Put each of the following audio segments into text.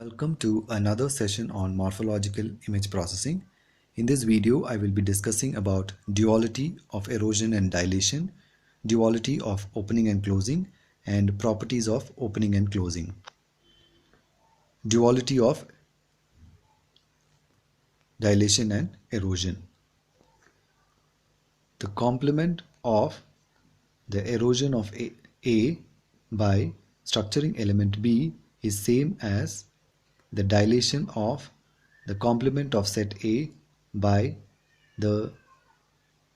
Welcome to another session on morphological image processing. In this video, I will be discussing about duality of erosion and dilation, duality of opening and closing, and properties of opening and closing. Duality of dilation and erosion. The complement of the erosion of A by structuring element B is same as the dilation of the complement of set A by the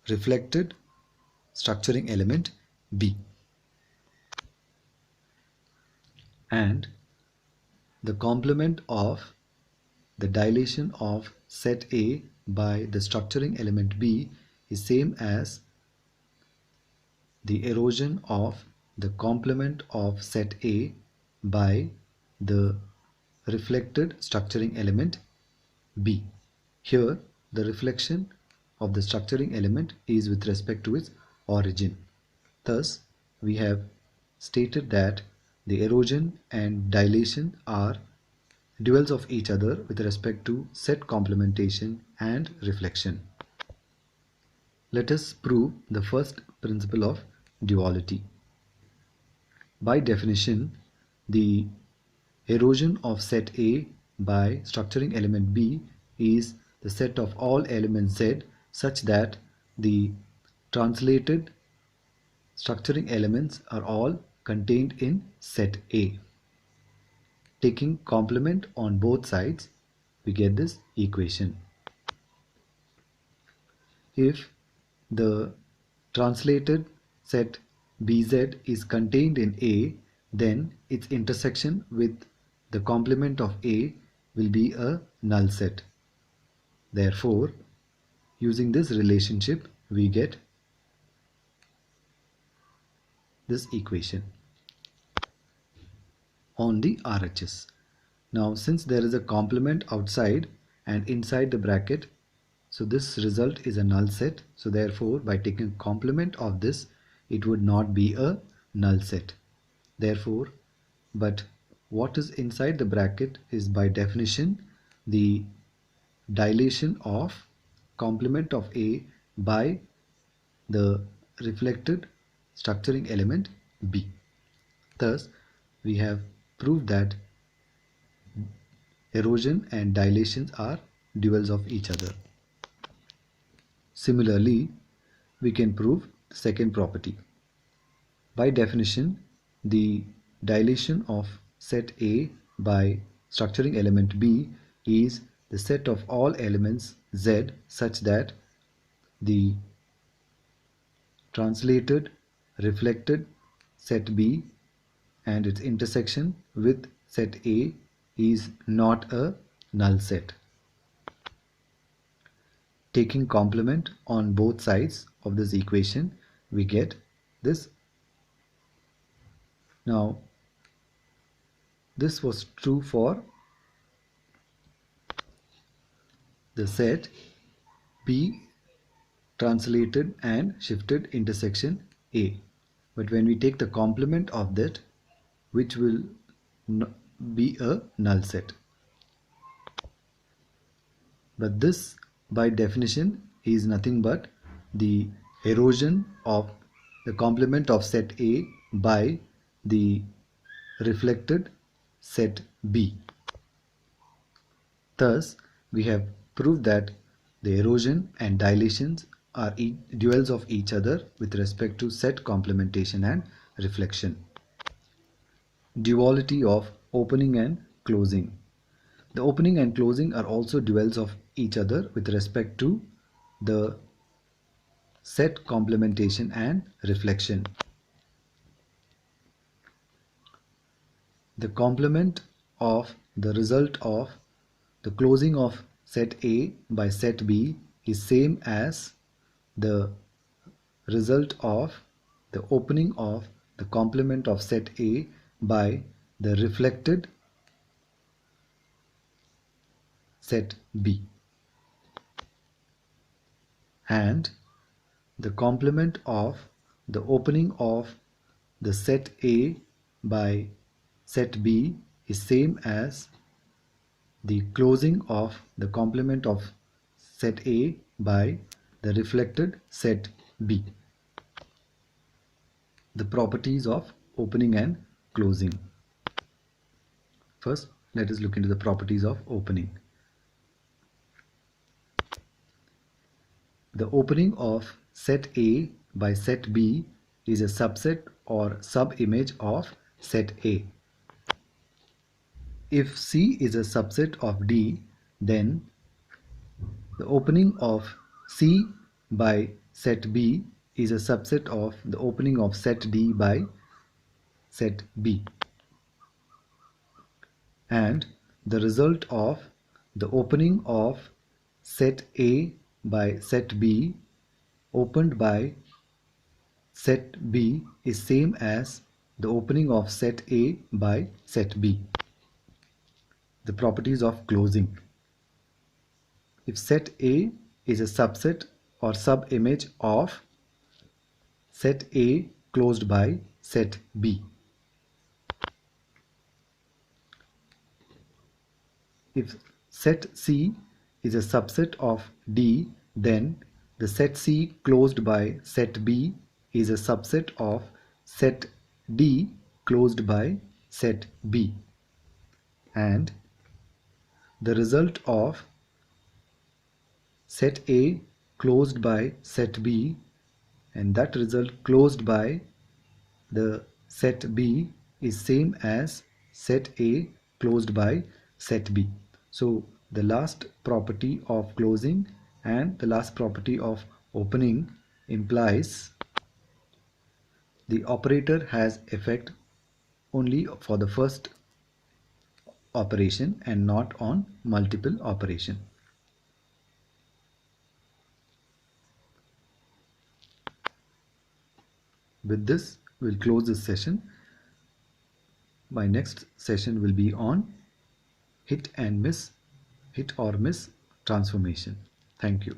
reflected structuring element B, and the complement of the dilation of set A by the structuring element B is same as the erosion of the complement of set A by the reflected structuring element B. Here the reflection of the structuring element is with respect to its origin. Thus we have stated that the erosion and dilation are duals of each other with respect to set complementation and reflection. Let us prove the first principle of duality. By definition, the erosion of set A by structuring element B is the set of all elements Z such that the translated structuring elements are all contained in set A. Taking complement on both sides, we get this equation. If the translated set BZ is contained in A, then its intersection with the complement of A will be a null set. Therefore, using this relationship, we get this equation on the RHS. Now, since there is a complement outside and inside the bracket, so this result is a null set. So therefore, by taking complement of this, it would not be a null set. Therefore, but what is inside the bracket is by definition the dilation of complement of A by the reflected structuring element B. Thus, we have proved that erosion and dilations are duals of each other. Similarly, we can prove the second property. By definition, the dilation of set A by structuring element B is the set of all elements Z such that the translated reflected set B and its intersection with set A is not a null set. Taking complement on both sides of this equation, we get this. Now, this was true for the set B translated and shifted intersection A. But when we take the complement of that, which will be a null set. But this by definition is nothing but the erosion of the complement of set A by the reflected set B. Thus, we have proved that the erosion and dilations are duals of each other with respect to set complementation and reflection. Duality of opening and closing. The opening and closing are also duals of each other with respect to the set complementation and reflection. The complement of the result of the closing of set A by set B is same as the result of the opening of the complement of set A by the reflected set B, and the complement of the opening of the set A by set B is same as the closing of the complement of set A by the reflected set B. The properties of opening and closing. First, let us look into the properties of opening. The opening of set A by set B is a subset or sub-image of set A. If C is a subset of D, then the opening of C by set B is a subset of the opening of set D by set B. And the result of the opening of set A by set B opened by set B is same as the opening of set A by set B. The properties of closing. If set A is a subset or sub-image of set A closed by set B. If set C is a subset of D, then the set C closed by set B is a subset of set D closed by set B. And the result of set A closed by set B and that result closed by the set B is same as set A closed by set B. So the last property of closing and the last property of opening implies the operator has effect only for the first operation and not on multiple operation. With this, we'll close this session. My next session will be on hit or miss transformation. Thank you.